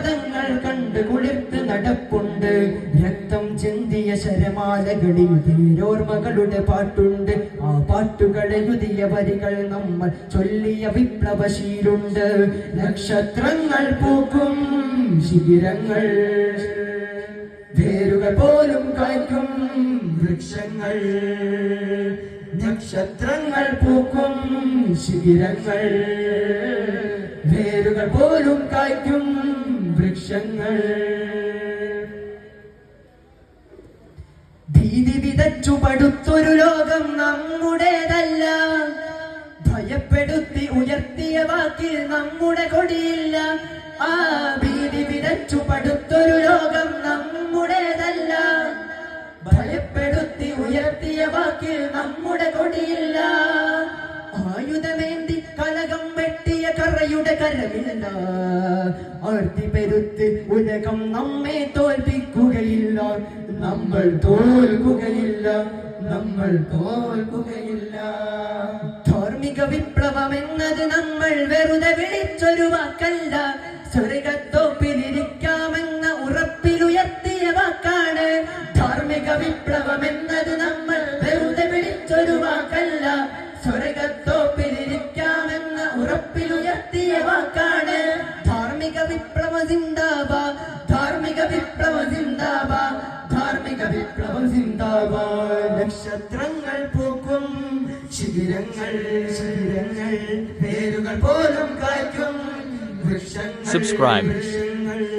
പദങ്ങൾ കണ്ട് കുളിർത്ത് നടപ്പുണ്ട്. രക്തം ചിന്തിയ ശരമാലകളിൽ തീരോർമ്മകളുടെ പാട്ടുണ്ട്. ആ പാട്ടുകളെഴുതിയ വരികൾ നമ്മൾ ചൊല്ലിയ വിപ്ലവശീലുണ്ട്. നക്ഷത്രങ്ങൾ പൂക്കും ശിബിരങ്ങൾ, വേരുകൾ പോലും കായ്ക്കും വൃക്ഷങ്ങൾ. നക്ഷത്രങ്ങൾ പൂക്കും ശിബിരങ്ങൾ, വേരുകൾ പോലും കായ്ക്കും വൃക്ഷങ്ങൾ. ഭീതി വിതച്ചു പടുത്തൊരു ലോകം നമ്മുടേതല്ല. ഭയപ്പെടുത്തി ഉയർത്തിയ വാക്കിൽ നമ്മുടെ കൊടിയില്ല. ആ ഭീതി വിതച്ചു പടുത്തൊരു ലോകം നമ്മുടേതല്ല. ഭയപ്പെടുത്തി ഉയർത്തിയ വാക്കിൽ നമ്മുടെ കൊടിയില്ല. ആയുധമേന്തി കലകം വെട്ടിയ കറയുടെ കരമില്ല. ആർത്തി പെരുത്ത് ഉലകം നമ്മെ തോൽപ്പിക്കുകയില്ല. നമ്മൾ തോൽക്കുകയില്ല, നമ്മൾ തോൽക്കുകയില്ല. ധാർമ്മിക വിപ്ലവം എന്നത് നമ്മൾ വെറുതെ വിളിച്ചൊരു വാക്കല്ല. സ്വർഗത്തോപ്പിലിരിക്കാമെന്ന ഉറപ്പിലുയർത്തിയ വാക്കാണ്. ധാർമ്മിക വിപ്ലവം എന്നത് നമ്മൾ വെറുതെ വിളിച്ചൊരു വാക്കല്ല. സ്വർഗത്തോപ്പിലിരിക്കാമെന്ന ഉറപ്പിലുയർത്തിയ വാക്കാണ്. ധാർമ്മിക വിപ്ലവം സിന്ദാബാദ്, ധാർമ്മിക വിപ്ലവം സിന്ദാബാദ്, ധാർമ്മിക വിപ്ലവം സിന്ദാബാദ്. നക്ഷത്രങ്ങൾ പൂക്കും ശിബിരങ്ങൾ, ശിബിരങ്ങൾ, വേരുകൾ പോലും കായ്ക്കും വൃക്ഷങ്ങൾ. Subscribe.